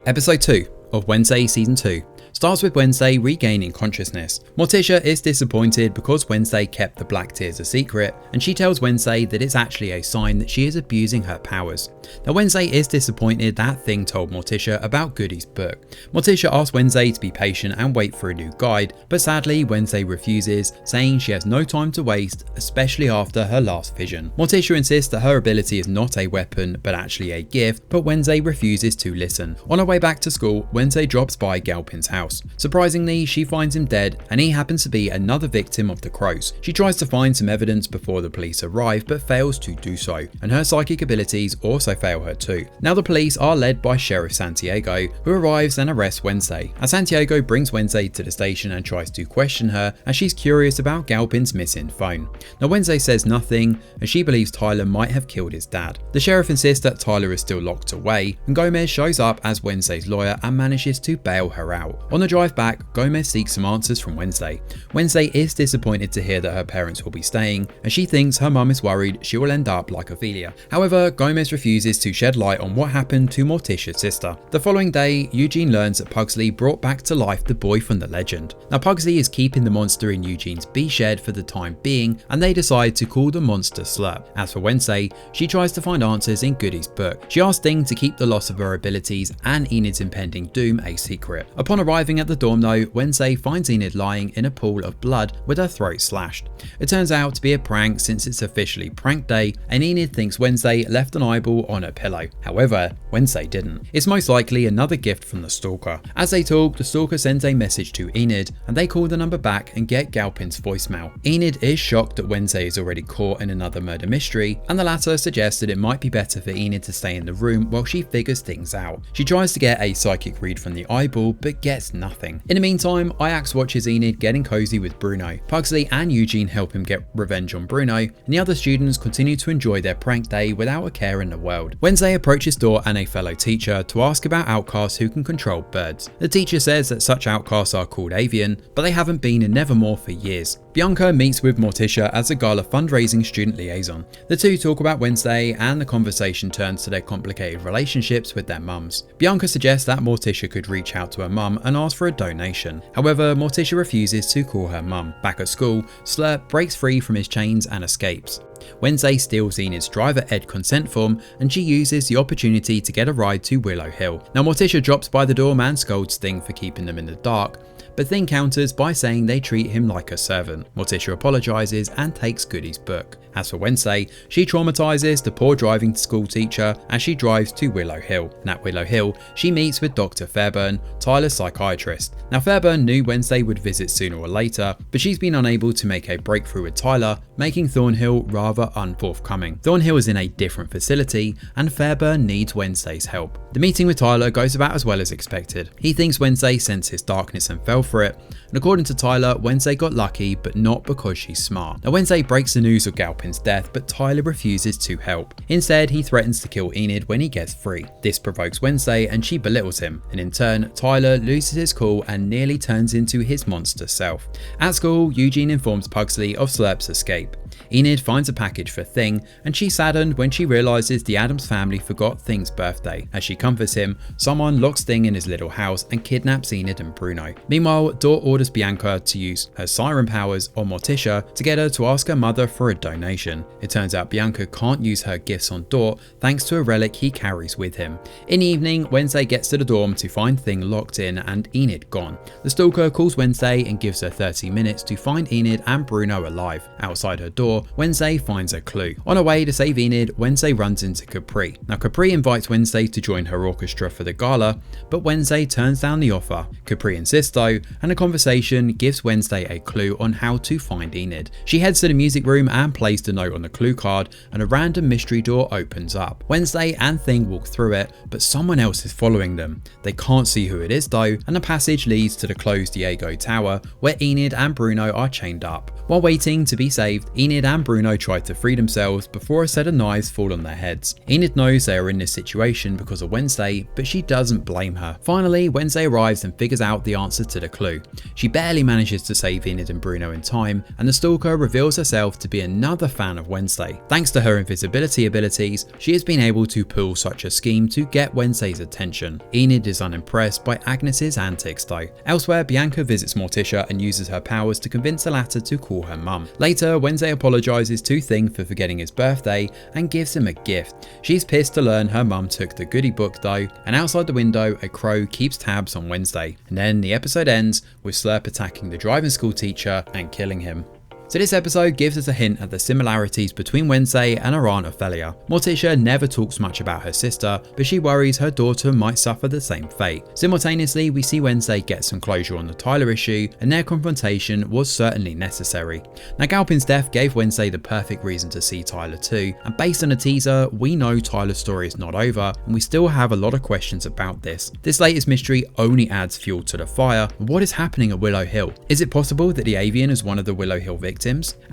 Episode 2 of Wednesday Season 2 starts with Wednesday regaining consciousness. Morticia is disappointed because Wednesday kept the black tears a secret, and she tells Wednesday that it's actually a sign that she is abusing her powers. Now Wednesday is disappointed that Thing told Morticia about Goody's book. Morticia asks Wednesday to be patient and wait for a new guide, but sadly Wednesday refuses, saying she has no time to waste, especially after her last vision. Morticia insists that her ability is not a weapon but actually a gift, but Wednesday refuses to listen. On her way back to school, Wednesday drops by Galpin's house. Surprisingly, she finds him dead, and he happens to be another victim of the crows. She tries to find some evidence before the police arrive, but fails to do so, and her psychic abilities also fail her too. Now the police are led by Sheriff Santiago, who arrives and arrests Wednesday. As Santiago brings Wednesday to the station and tries to question her, as she's curious about Galpin's missing phone. Now Wednesday says nothing, as she believes Tyler might have killed his dad. The sheriff insists that Tyler is still locked away, and Gomez shows up as Wednesday's lawyer and manages to bail her out. On the drive back, Gomez seeks some answers from Wednesday. Wednesday is disappointed to hear that her parents will be staying, as she thinks her mum is worried she will end up like Ophelia. However, Gomez refuses to shed light on what happened to Morticia's sister. The following day, Eugene learns that Pugsley brought back to life the boy from the legend. Now Pugsley is keeping the monster in Eugene's bee shed for the time being, and they decide to call the monster Slurp. As for Wednesday, she tries to find answers in Goody's book. She asks Thing to keep the loss of her abilities and Enid's impending doom a secret. Upon arriving at the dorm though, Wednesday finds Enid lying in a pool of blood with her throat slashed. It turns out to be a prank since it's officially prank day, and Enid thinks Wednesday left an eyeball on her pillow. However, Wednesday didn't. It's most likely another gift from the stalker. As they talk, the stalker sends a message to Enid, and they call the number back and get Galpin's voicemail. Enid is shocked that Wednesday is already caught in another murder mystery, and the latter suggests that it might be better for Enid to stay in the room while she figures things out. She tries to get a psychic read from the eyeball, but gets nothing. In the meantime, Ajax watches Enid getting cozy with Bruno. Pugsley and Eugene help him get revenge on Bruno, and the other students continue to enjoy their prank day without a care in the world. Wednesday approaches Dor and a fellow teacher to ask about outcasts who can control birds. The teacher says that such outcasts are called avian, but they haven't been in Nevermore for years. Bianca meets with Morticia as a gala fundraising student liaison. The two talk about Wednesday, and the conversation turns to their complicated relationships with their mums. Bianca suggests that Morticia could reach out to her mum and ask for a donation. However, Morticia refuses to call her mum. Back at school, Slurp breaks free from his chains and escapes. Wednesday steals Enid's driver ed consent form, and she uses the opportunity to get a ride to Willow Hill. Now Morticia drops by the dorm and scolds Thing for keeping them in the dark, but Thing counters by saying they treat him like a servant. Morticia apologizes and takes Goody's book. As for Wednesday, she traumatizes the poor driving school teacher as she drives to Willow Hill. And at Willow Hill, she meets with Dr. Fairburn, Tyler's psychiatrist. Now Fairburn knew Wednesday would visit sooner or later, but she's been unable to make a breakthrough with Tyler, making Thornhill rather unforthcoming. Thornhill is in a different facility, and Fairburn needs Wednesday's help. The meeting with Tyler goes about as well as expected. He thinks Wednesday sensed his darkness and fell for it, and according to Tyler, Wednesday got lucky, but not because she's smart. Now Wednesday breaks the news of Galpin's death, but Tyler refuses to help. Instead, he threatens to kill Enid when he gets free. This provokes Wednesday, and she belittles him, and in turn, Tyler loses his cool and nearly turns into his monster self. At school, Eugene informs Pugsley of Slurp's escape. Enid finds a package for Thing, and she's saddened when she realizes the Addams family forgot Thing's birthday. As she comforts him, someone locks Thing in his little house and kidnaps Enid and Bruno. Meanwhile, Dor orders Bianca to use her siren powers on Morticia to get her to ask her mother for a donation. It turns out Bianca can't use her gifts on Dor thanks to a relic he carries with him. In the evening, Wednesday gets to the dorm to find Thing locked in and Enid gone. The stalker calls Wednesday and gives her 30 minutes to find Enid and Bruno alive. Outside her door, Wednesday finds a clue. On her way to save Enid, Wednesday runs into Capri. Now Capri invites Wednesday to join her orchestra for the gala, but Wednesday turns down the offer. Capri insists though, and a conversation gives Wednesday a clue on how to find Enid. She heads to the music room and plays the note on the clue card, and a random mystery door opens up. Wednesday and Thing walk through it, but someone else is following them. They can't see who it is though, and the passage leads to the closed Diego Tower, where Enid and Bruno are chained up. While waiting to be saved, Enid and Bruno try to free themselves before a set of knives fall on their heads. Enid knows they are in this situation because of Wednesday, but she doesn't blame her. Finally, Wednesday arrives and figures out the answer to the a clue. She barely manages to save Enid and Bruno in time, and the stalker reveals herself to be another fan of Wednesday. Thanks to her invisibility abilities, she has been able to pull such a scheme to get Wednesday's attention. Enid is unimpressed by Agnes's antics though. Elsewhere, Bianca visits Morticia and uses her powers to convince the latter to call her mum. Later, Wednesday apologises to Thing for forgetting his birthday and gives him a gift. She's pissed to learn her mum took the goodie book though, and outside the window a crow keeps tabs on Wednesday. And then the episode ends with Slurp attacking the driving school teacher and killing him. So this episode gives us a hint at the similarities between Wednesday and her aunt Ophelia. Morticia never talks much about her sister, but she worries her daughter might suffer the same fate. Simultaneously, we see Wednesday get some closure on the Tyler issue, and their confrontation was certainly necessary. Now Galpin's death gave Wednesday the perfect reason to see Tyler too, and based on a teaser, we know Tyler's story is not over, and we still have a lot of questions about this. This latest mystery only adds fuel to the fire. What is happening at Willow Hill? Is it possible that the avian is one of the Willow Hill victims?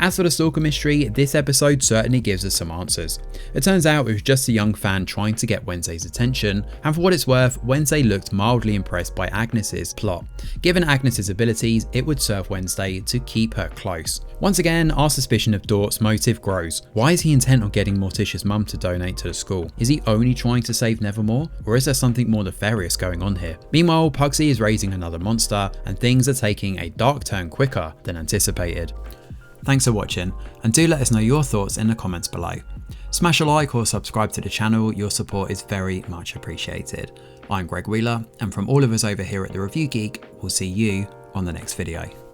As for the stalker mystery, this episode certainly gives us some answers. It turns out it was just a young fan trying to get Wednesday's attention, and for what it's worth, Wednesday looked mildly impressed by Agnes's plot. Given Agnes's abilities, it would serve Wednesday to keep her close. Once again, our suspicion of Dort's motive grows. Why is he intent on getting Morticia's mum to donate to the school? Is he only trying to save Nevermore, or is there something more nefarious going on here? Meanwhile, Pugsy is raising another monster, and things are taking a dark turn quicker than anticipated. Thanks for watching, and do let us know your thoughts in the comments below. Smash a like or subscribe to the channel, your support is very much appreciated. I'm Greg Wheeler, and from all of us over here at The Review Geek, we'll see you on the next video.